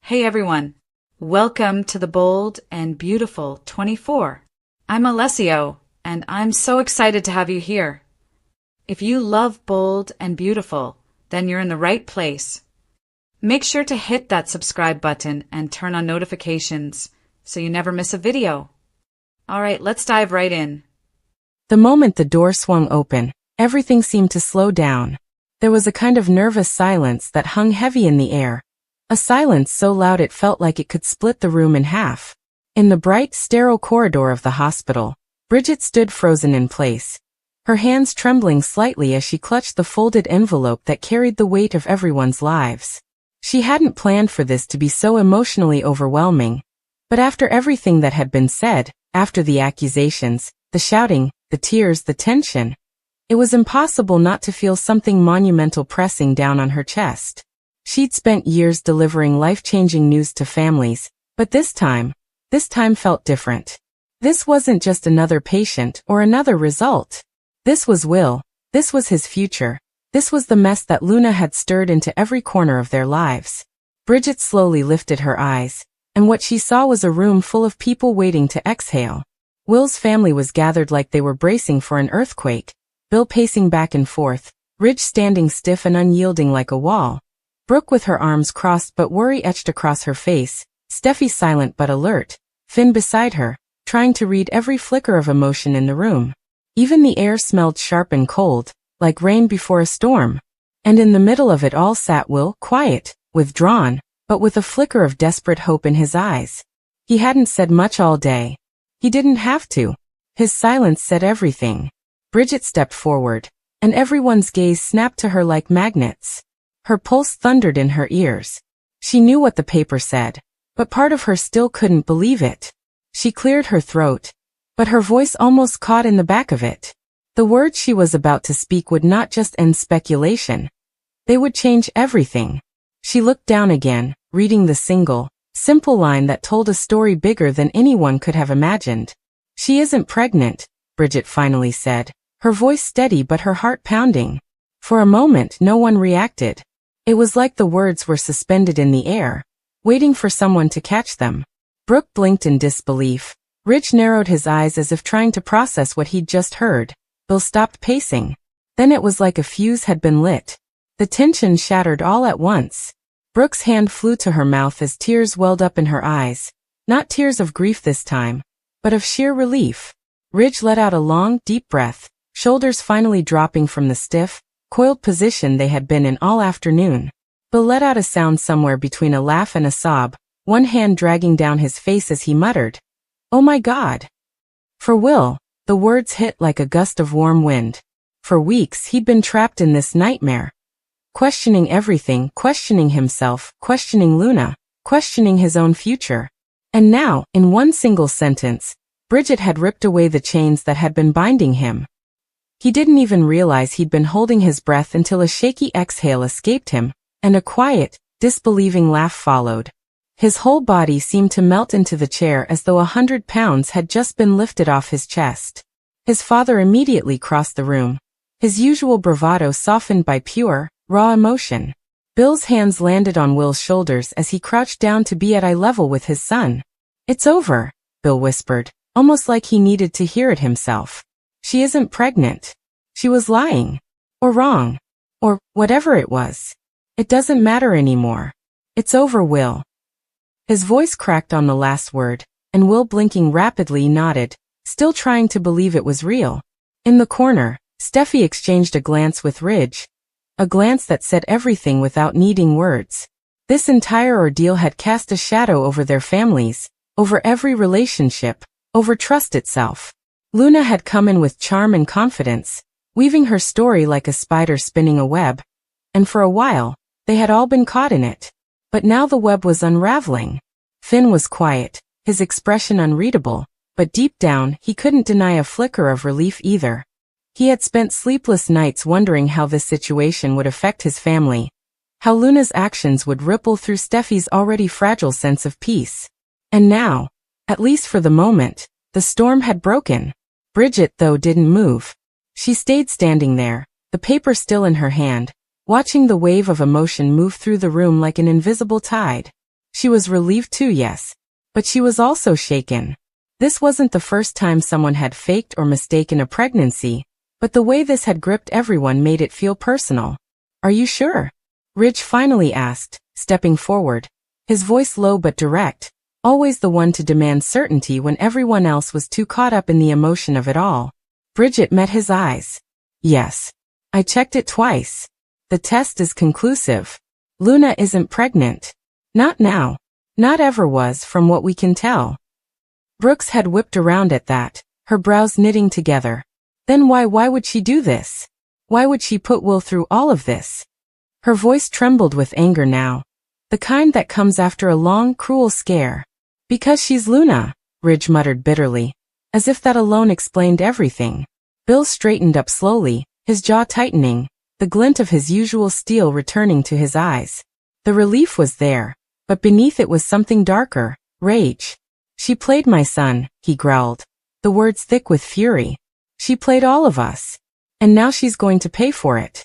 Hey everyone, welcome to the Bold and Beautiful 24. I'm Alessio, and I'm so excited to have you here. If you love Bold and Beautiful, then you're in the right place. Make sure to hit that subscribe button and turn on notifications so you never miss a video. Alright, let's dive right in. The moment the door swung open, everything seemed to slow down. There was a kind of nervous silence that hung heavy in the air. A silence so loud it felt like it could split the room in half. In the bright, sterile corridor of the hospital, Bridget stood frozen in place, her hands trembling slightly as she clutched the folded envelope that carried the weight of everyone's lives. She hadn't planned for this to be so emotionally overwhelming, but after everything that had been said, after the accusations, the shouting, the tears, the tension, it was impossible not to feel something monumental pressing down on her chest. She'd spent years delivering life-changing news to families, but this time felt different. This wasn't just another patient or another result. This was Will. This was his future. This was the mess that Luna had stirred into every corner of their lives. Bridget slowly lifted her eyes, and what she saw was a room full of people waiting to exhale. Will's family was gathered like they were bracing for an earthquake, Bill pacing back and forth, Ridge standing stiff and unyielding like a wall, Brooke with her arms crossed but worry etched across her face, Steffi silent but alert, Finn beside her, trying to read every flicker of emotion in the room. Even the air smelled sharp and cold, like rain before a storm. And in the middle of it all sat Will, quiet, withdrawn, but with a flicker of desperate hope in his eyes. He hadn't said much all day. He didn't have to. His silence said everything. Bridget stepped forward, and everyone's gaze snapped to her like magnets. Her pulse thundered in her ears. She knew what the paper said, but part of her still couldn't believe it. She cleared her throat, but her voice almost caught in the back of it. The words she was about to speak would not just end speculation. They would change everything. She looked down again, reading the simple line that told a story bigger than anyone could have imagined. "She isn't pregnant," Bridget finally said, her voice steady but her heart pounding. For a moment no one reacted. It was like the words were suspended in the air, waiting for someone to catch them. Brooke blinked in disbelief. Ridge narrowed his eyes as if trying to process what he'd just heard. Bill stopped pacing. Then it was like a fuse had been lit. The tension shattered all at once. Brooke's hand flew to her mouth as tears welled up in her eyes. Not tears of grief this time, but of sheer relief. Ridge let out a long, deep breath, shoulders finally dropping from the stiff, coiled position they had been in all afternoon. Bill let out a sound somewhere between a laugh and a sob, one hand dragging down his face as he muttered, "Oh my God." For Will, the words hit like a gust of warm wind. For weeks he'd been trapped in this nightmare. Questioning everything, questioning himself, questioning Luna, questioning his own future. And now, in one single sentence, Bridget had ripped away the chains that had been binding him. He didn't even realize he'd been holding his breath until a shaky exhale escaped him, and a quiet, disbelieving laugh followed. His whole body seemed to melt into the chair as though 100 pounds had just been lifted off his chest. His father immediately crossed the room, his usual bravado softened by pure, raw emotion. Bill's hands landed on Will's shoulders as he crouched down to be at eye level with his son. "It's over," Bill whispered, almost like he needed to hear it himself. "She isn't pregnant. She was lying. Or wrong. Or whatever it was. It doesn't matter anymore. It's over, Will." His voice cracked on the last word, and Will, blinking rapidly, nodded, still trying to believe it was real. In the corner, Steffi exchanged a glance with Ridge. A glance that said everything without needing words. This entire ordeal had cast a shadow over their families, over every relationship, over trust itself. Luna had come in with charm and confidence, weaving her story like a spider spinning a web. And for a while, they had all been caught in it. But now the web was unraveling. Finn was quiet, his expression unreadable, but deep down he couldn't deny a flicker of relief either. He had spent sleepless nights wondering how this situation would affect his family, how Luna's actions would ripple through Steffi's already fragile sense of peace. And now, at least for the moment, the storm had broken. Bridget, though, didn't move. She stayed standing there, the paper still in her hand, watching the wave of emotion move through the room like an invisible tide. She was relieved too, yes. But she was also shaken. This wasn't the first time someone had faked or mistaken a pregnancy, but the way this had gripped everyone made it feel personal. Are you sure? Ridge finally asked, stepping forward. His voice low but direct, always the one to demand certainty when everyone else was too caught up in the emotion of it all. Bridget met his eyes. Yes. I checked it twice. The test is conclusive. Luna isn't pregnant. Not now. Not ever was, from what we can tell. Brooks had whipped around at that, her brows knitting together. Then why would she do this? Why would she put Will through all of this? Her voice trembled with anger now. The kind that comes after a long, cruel scare. Because she's Luna, Ridge muttered bitterly, as if that alone explained everything. Bill straightened up slowly, his jaw tightening, the glint of his usual steel returning to his eyes. The relief was there, but beneath it was something darker, rage. She played my son, he growled, the words thick with fury. She played all of us. And now she's going to pay for it.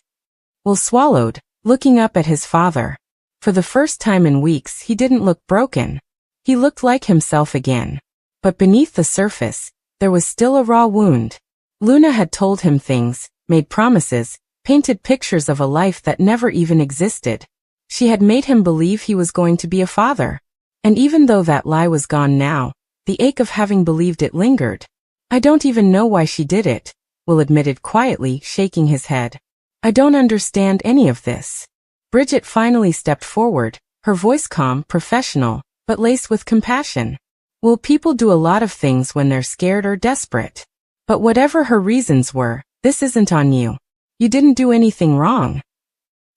Will swallowed, looking up at his father. For the first time in weeks he didn't look broken. He looked like himself again. But beneath the surface, there was still a raw wound. Luna had told him things, made promises, painted pictures of a life that never even existed. She had made him believe he was going to be a father. And even though that lie was gone now, the ache of having believed it lingered. I don't even know why she did it, Will admitted quietly, shaking his head. I don't understand any of this. Bridget finally stepped forward, her voice calm, professional, but laced with compassion. Well, people do a lot of things when they're scared or desperate. But whatever her reasons were, this isn't on you. You didn't do anything wrong.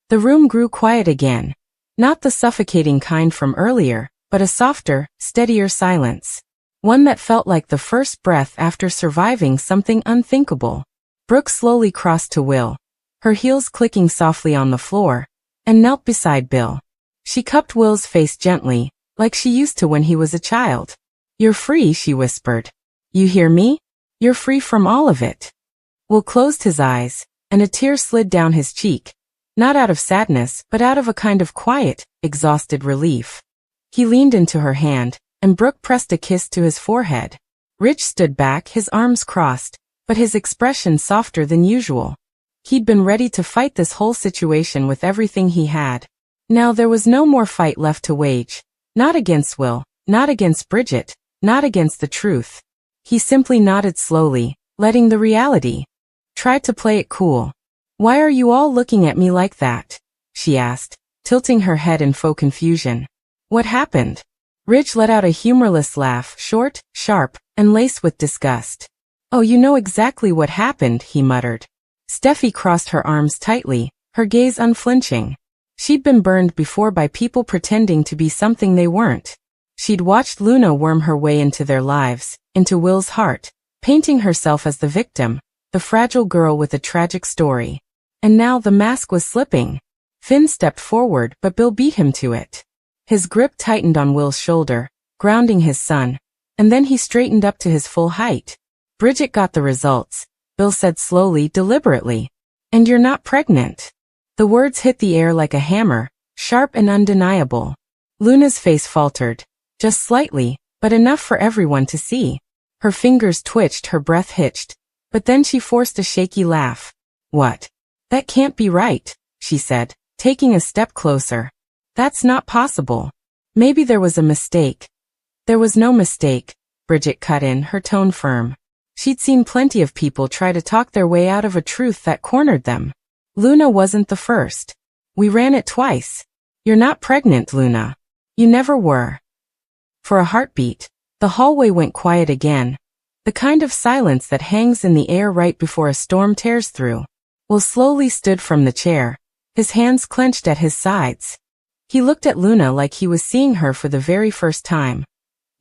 The room grew quiet again. Not the suffocating kind from earlier, but a softer, steadier silence. One that felt like the first breath after surviving something unthinkable. Brooke slowly crossed to Will, her heels clicking softly on the floor, and knelt beside Bill. She cupped Will's face gently, like she used to when he was a child. You're free, she whispered. You hear me? You're free from all of it. Will closed his eyes, and a tear slid down his cheek, not out of sadness, but out of a kind of quiet, exhausted relief. He leaned into her hand, and Brooke pressed a kiss to his forehead. Rich stood back, his arms crossed, but his expression softer than usual. He'd been ready to fight this whole situation with everything he had. Now there was no more fight left to wage. Not against Will, not against Bridget, not against the truth. He simply nodded slowly, letting the reality. Tried to play it cool. Why are you all looking at me like that? She asked, tilting her head in faux confusion. What happened? Ridge let out a humorless laugh, short, sharp, and laced with disgust. Oh, you know exactly what happened, he muttered. Steffi crossed her arms tightly, her gaze unflinching. She'd been burned before by people pretending to be something they weren't. She'd watched Luna worm her way into their lives, into Will's heart, painting herself as the victim, the fragile girl with a tragic story. And now the mask was slipping. Finn stepped forward, but Bill beat him to it. His grip tightened on Will's shoulder, grounding his son, and then he straightened up to his full height. Bridget got the results, Bill said slowly, deliberately. And you're not pregnant. The words hit the air like a hammer, sharp and undeniable. Luna's face faltered, just slightly, but enough for everyone to see. Her fingers twitched, her breath hitched, but then she forced a shaky laugh. What? That can't be right, she said, taking a step closer. That's not possible. Maybe there was a mistake. There was no mistake, Bridget cut in, her tone firm. She'd seen plenty of people try to talk their way out of a truth that cornered them. Luna wasn't the first. We ran it twice. You're not pregnant, Luna. You never were. For a heartbeat, the hallway went quiet again. The kind of silence that hangs in the air right before a storm tears through. Will slowly stood from the chair, his hands clenched at his sides. He looked at Luna like he was seeing her for the very first time.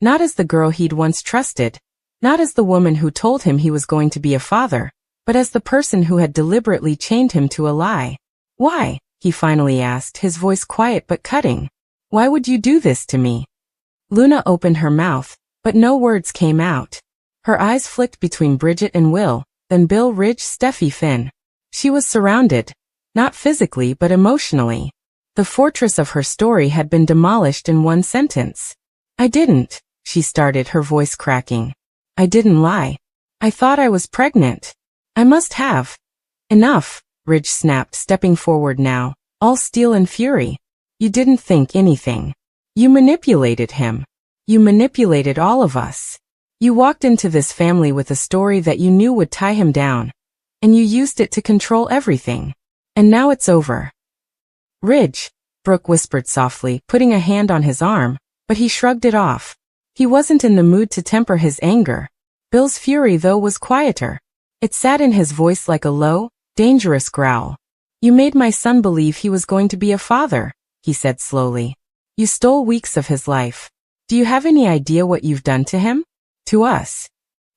Not as the girl he'd once trusted, not as the woman who told him he was going to be a father, but as the person who had deliberately chained him to a lie. Why? He finally asked, his voice quiet but cutting. Why would you do this to me? Luna opened her mouth, but no words came out. Her eyes flicked between Bridget and Will, then Bill, Ridge, Steffi, Finn. She was surrounded, not physically but emotionally. The fortress of her story had been demolished in one sentence. I didn't, she started, her voice cracking. I didn't lie. I thought I was pregnant. I must have. Enough, Ridge snapped, stepping forward now, all steel and fury. You didn't think anything. You manipulated him. You manipulated all of us. You walked into this family with a story that you knew would tie him down, and you used it to control everything. And now it's over. Ridge, Brooke whispered softly, putting a hand on his arm, but he shrugged it off. He wasn't in the mood to temper his anger. Bill's fury, though, was quieter. It sat in his voice like a low, dangerous growl. You made my son believe he was going to be a father, he said slowly. You stole weeks of his life. Do you have any idea what you've done to him? To us.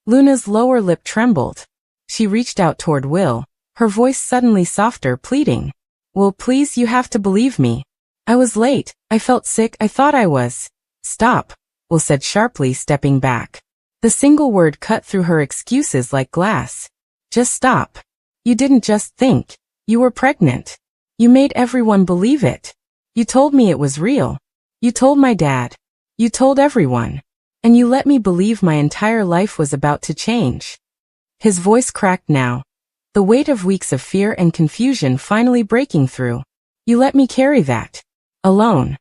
Luna's lower lip trembled. She reached out toward Will, her voice suddenly softer, pleading. Will, please, you have to believe me. I was late, I felt sick, I thought I was. Stop, Will said sharply, stepping back. The single word cut through her excuses like glass. Just stop. You didn't just think. You were pregnant. You made everyone believe it. You told me it was real. You told my dad. You told everyone. And you let me believe my entire life was about to change. His voice cracked now, the weight of weeks of fear and confusion finally breaking through. You let me carry that. Alone.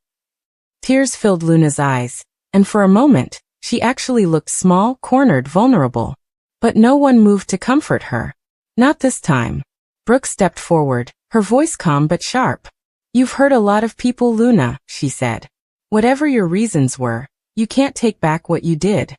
Tears filled Luna's eyes, and for a moment, she actually looked small, cornered, vulnerable. But no one moved to comfort her. Not this time. Brooke stepped forward, her voice calm but sharp. You've hurt a lot of people, Luna, she said. Whatever your reasons were, you can't take back what you did.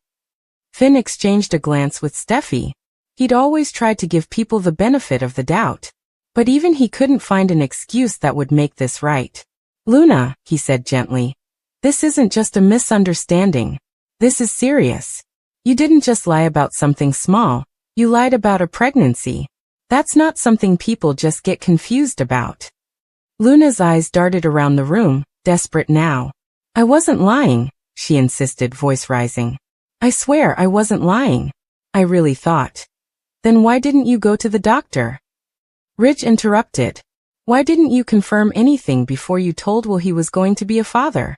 Finn exchanged a glance with Steffi. He'd always tried to give people the benefit of the doubt. But even he couldn't find an excuse that would make this right. Luna, he said gently. This isn't just a misunderstanding. This is serious. You didn't just lie about something small. You lied about a pregnancy. That's not something people just get confused about. Luna's eyes darted around the room, desperate now. I wasn't lying, she insisted, voice rising. I swear I wasn't lying. I really thought. Then why didn't you go to the doctor? Ridge interrupted. Why didn't you confirm anything before you told Will he was going to be a father?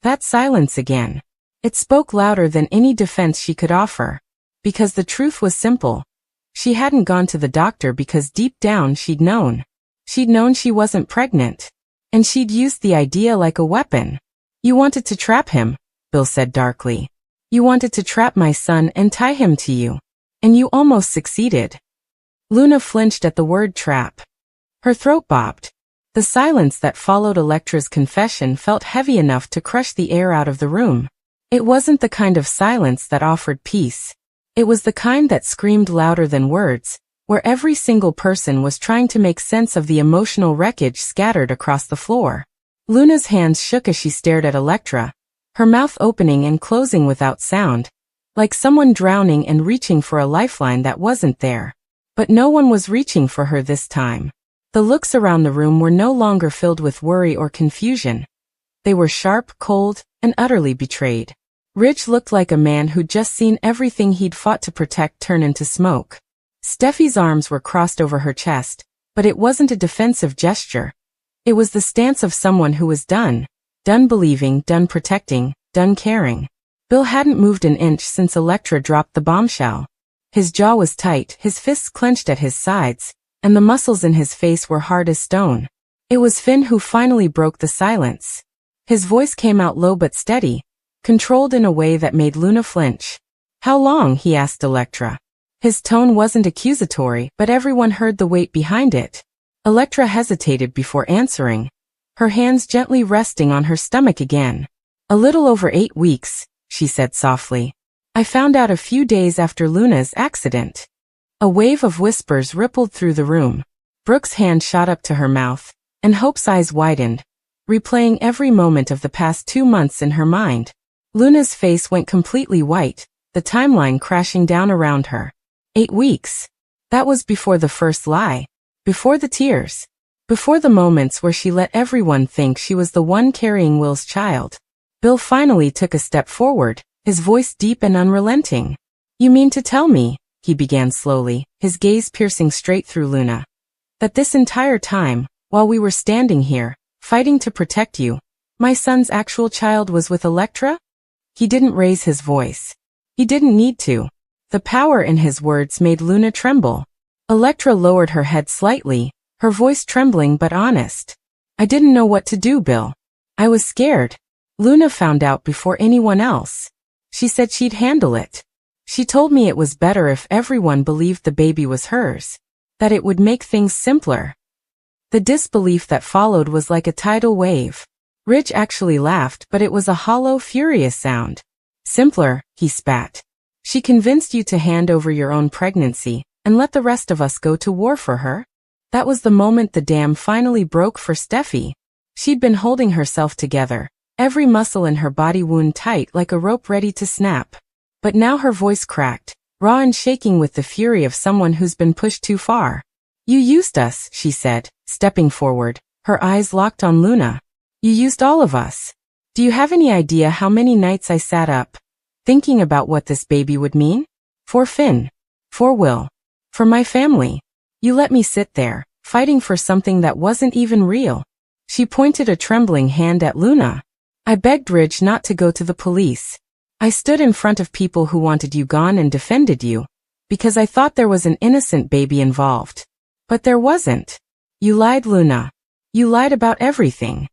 That silence again. It spoke louder than any defense she could offer. Because the truth was simple. She hadn't gone to the doctor because deep down she'd known. She'd known she wasn't pregnant. And she'd used the idea like a weapon. You wanted to trap him, Bill said darkly. You wanted to trap my son and tie him to you. And you almost succeeded. Luna flinched at the word trap. Her throat bobbed. The silence that followed Electra's confession felt heavy enough to crush the air out of the room. It wasn't the kind of silence that offered peace. It was the kind that screamed louder than words, where every single person was trying to make sense of the emotional wreckage scattered across the floor. Luna's hands shook as she stared at Electra, her mouth opening and closing without sound, like someone drowning and reaching for a lifeline that wasn't there. But no one was reaching for her this time. The looks around the room were no longer filled with worry or confusion. They were sharp, cold, and utterly betrayed. Ridge looked like a man who'd just seen everything he'd fought to protect turn into smoke. Steffi's arms were crossed over her chest, but it wasn't a defensive gesture. It was the stance of someone who was done. Done believing, done protecting, done caring. Bill hadn't moved an inch since Electra dropped the bombshell. His jaw was tight, his fists clenched at his sides, and the muscles in his face were hard as stone. It was Finn who finally broke the silence. His voice came out low but steady, controlled in a way that made Luna flinch. How long? He asked Electra. His tone wasn't accusatory, but everyone heard the weight behind it. Electra hesitated before answering, her hands gently resting on her stomach again. A little over 8 weeks, she said softly. I found out a few days after Luna's accident. A wave of whispers rippled through the room. Brooke's hand shot up to her mouth, and Hope's eyes widened, replaying every moment of the past 2 months in her mind. Luna's face went completely white, the timeline crashing down around her. 8 weeks. That was before the first lie. Before the tears. Before the moments where she let everyone think she was the one carrying Will's child. Bill finally took a step forward, his voice deep and unrelenting. You mean to tell me, he began slowly, his gaze piercing straight through Luna, that this entire time, while we were standing here, fighting to protect you. My son's actual child was with Electra? He didn't raise his voice. He didn't need to. The power in his words made Luna tremble. Electra lowered her head slightly, her voice trembling but honest. I didn't know what to do, Bill. I was scared. Luna found out before anyone else. She said she'd handle it. She told me it was better if everyone believed the baby was hers, that it would make things simpler. The disbelief that followed was like a tidal wave. Ridge actually laughed, but it was a hollow, furious sound. Simpler, he spat. She convinced you to hand over your own pregnancy and let the rest of us go to war for her? That was the moment the dam finally broke for Steffi. She'd been holding herself together, every muscle in her body wound tight like a rope ready to snap. But now her voice cracked, raw and shaking with the fury of someone who's been pushed too far. You used us, she said, stepping forward, her eyes locked on Luna. You used all of us. Do you have any idea how many nights I sat up, thinking about what this baby would mean? For Finn. For Will. For my family. You let me sit there, fighting for something that wasn't even real. She pointed a trembling hand at Luna. I begged Ridge not to go to the police. I stood in front of people who wanted you gone and defended you, because I thought there was an innocent baby involved. But there wasn't. You lied, Luna. You lied about everything.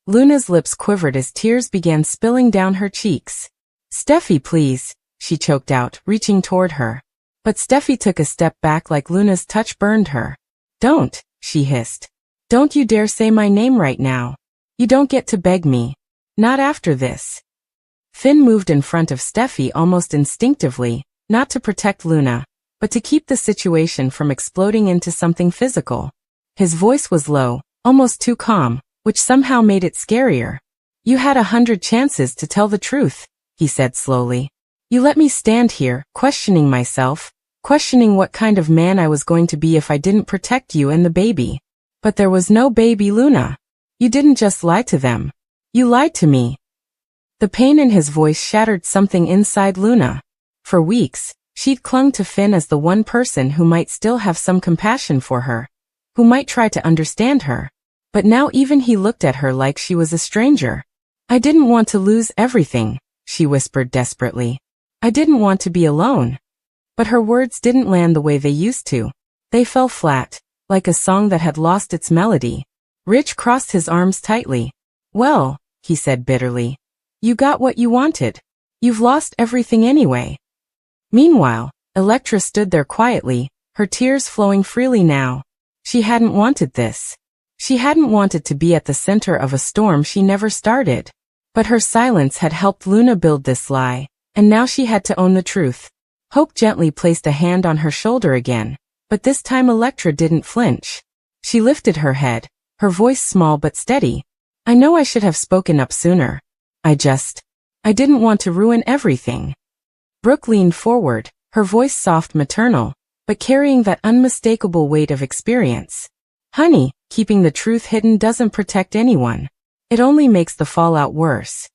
Luna's lips quivered as tears began spilling down her cheeks. Steffi, please, she choked out, reaching toward her. But Steffi took a step back like Luna's touch burned her. Don't, she hissed. Don't you dare say my name right now. You don't get to beg me. Not after this. Finn moved in front of Steffi almost instinctively, not to protect Luna, but to keep the situation from exploding into something physical. His voice was low, almost too calm, which somehow made it scarier. You had 100 chances to tell the truth, he said slowly. You let me stand here, questioning myself, questioning what kind of man I was going to be if I didn't protect you and the baby. But there was no baby, Luna. You didn't just lie to them. You lied to me. The pain in his voice shattered something inside Luna. For weeks, she'd clung to Finn as the one person who might still have some compassion for her, who might try to understand her. But now even he looked at her like she was a stranger. I didn't want to lose everything, she whispered desperately. I didn't want to be alone. But her words didn't land the way they used to. They fell flat, like a song that had lost its melody. Rich crossed his arms tightly. Well, he said bitterly. You got what you wanted. You've lost everything anyway. Meanwhile, Electra stood there quietly, her tears flowing freely now. She hadn't wanted this. She hadn't wanted to be at the center of a storm she never started. But her silence had helped Luna build this lie, and now she had to own the truth. Hope gently placed a hand on her shoulder again, but this time Electra didn't flinch. She lifted her head, her voice small but steady. I know I should have spoken up sooner. I didn't want to ruin everything. Brooke leaned forward, her voice soft maternal, but carrying that unmistakable weight of experience. Honey, keeping the truth hidden doesn't protect anyone. It only makes the fallout worse.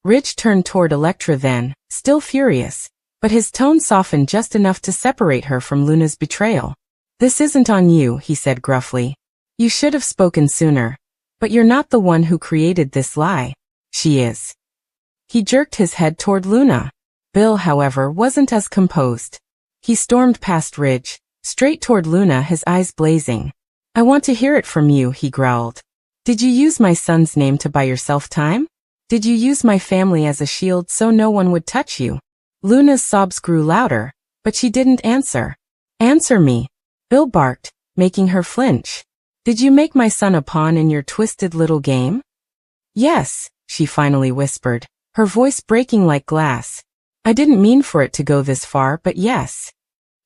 Ridge turned toward Electra then, still furious, but his tone softened just enough to separate her from Luna's betrayal. This isn't on you, he said gruffly. You should have spoken sooner. But you're not the one who created this lie. She is. He jerked his head toward Luna. Bill, however, wasn't as composed. He stormed past Ridge, straight toward Luna, his eyes blazing. I want to hear it from you, he growled. Did you use my son's name to buy yourself time? Did you use my family as a shield so no one would touch you? Luna's sobs grew louder, but she didn't answer. Answer me. Bill barked, making her flinch. Did you make my son a pawn in your twisted little game? Yes, she finally whispered, her voice breaking like glass. I didn't mean for it to go this far, but yes.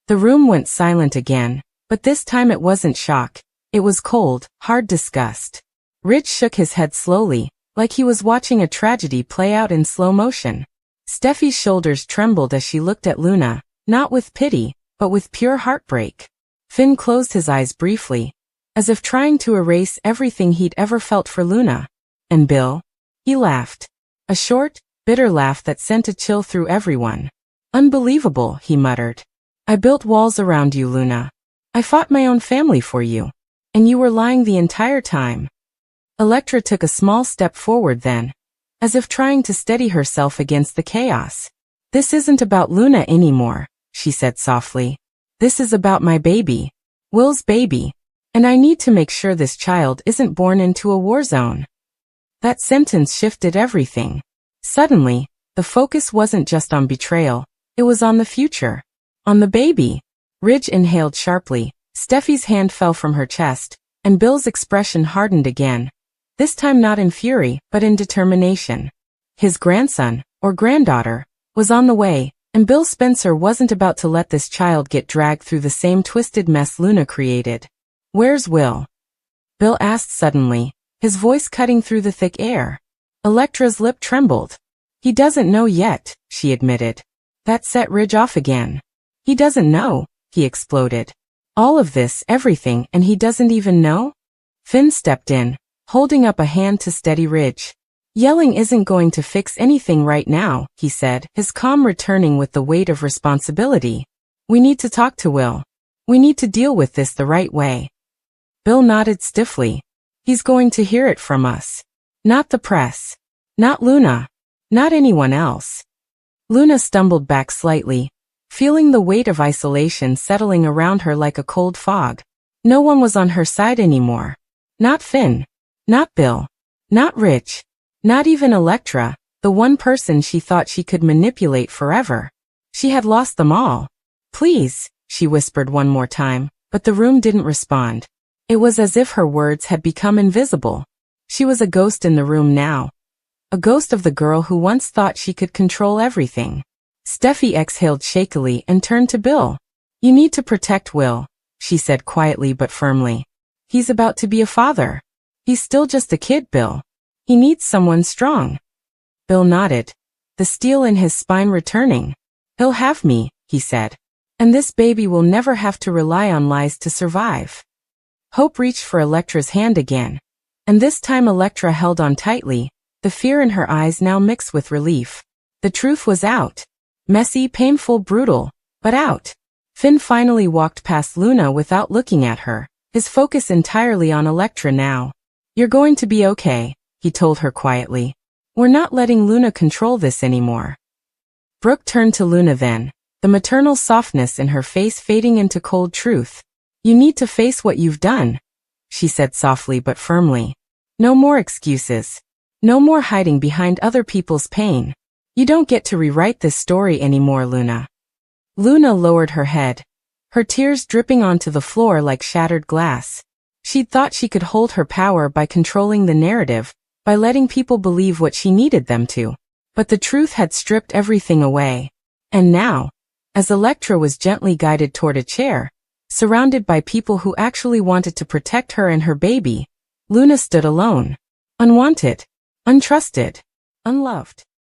The room went silent again, but this time it wasn't shock. It was cold, hard disgust. Ridge shook his head slowly, like he was watching a tragedy play out in slow motion. Steffi's shoulders trembled as she looked at Luna, not with pity, but with pure heartbreak. Finn closed his eyes briefly, as if trying to erase everything he'd ever felt for Luna. And Bill? He laughed. A short, bitter laugh that sent a chill through everyone. Unbelievable, he muttered. I built walls around you, Luna. I fought my own family for you. And you were lying the entire time. Electra took a small step forward then, as if trying to steady herself against the chaos. This isn't about Luna anymore, she said softly. This is about my baby. Will's baby. And I need to make sure this child isn't born into a war zone. That sentence shifted everything. Suddenly, the focus wasn't just on betrayal, it was on the future. On the baby. Ridge inhaled sharply, Steffi's hand fell from her chest, and Bill's expression hardened again. This time not in fury, but in determination. His grandson, or granddaughter, was on the way, and Bill Spencer wasn't about to let this child get dragged through the same twisted mess Luna created. Where's Will? Bill asked suddenly, his voice cutting through the thick air. Electra's lip trembled. He doesn't know yet, she admitted. That set Ridge off again. He doesn't know, he exploded. All of this, everything, and he doesn't even know? Finn stepped in, holding up a hand to steady Ridge. Yelling isn't going to fix anything right now, he said, his calm returning with the weight of responsibility. We need to talk to Will. We need to deal with this the right way. Bill nodded stiffly. He's going to hear it from us. Not the press. Not Luna. Not anyone else. Luna stumbled back slightly, feeling the weight of isolation settling around her like a cold fog. No one was on her side anymore. Not Finn. Not Bill. Not Ridge. Not even Electra, the one person she thought she could manipulate forever. She had lost them all. Please, she whispered one more time, but the room didn't respond. It was as if her words had become invisible. She was a ghost in the room now. A ghost of the girl who once thought she could control everything. Steffi exhaled shakily and turned to Bill. You need to protect Will, she said quietly but firmly. He's about to be a father. He's still just a kid, Bill. He needs someone strong. Bill nodded, the steel in his spine returning. He'll have me, he said. And this baby will never have to rely on lies to survive. Hope reached for Electra's hand again. And this time Electra held on tightly, the fear in her eyes now mixed with relief. The truth was out. Messy, painful, brutal, but out. Finn finally walked past Luna without looking at her, his focus entirely on Electra now. You're going to be okay, he told her quietly. We're not letting Luna control this anymore. Brooke turned to Luna then, the maternal softness in her face fading into cold truth. You need to face what you've done, she said softly but firmly. No more excuses. No more hiding behind other people's pain. You don't get to rewrite this story anymore, Luna. Luna lowered her head, her tears dripping onto the floor like shattered glass. She'd thought she could hold her power by controlling the narrative, by letting people believe what she needed them to. But the truth had stripped everything away. And now, as Electra was gently guided toward a chair, surrounded by people who actually wanted to protect her and her baby, Luna stood alone. Unwanted. Untrusted. Unloved.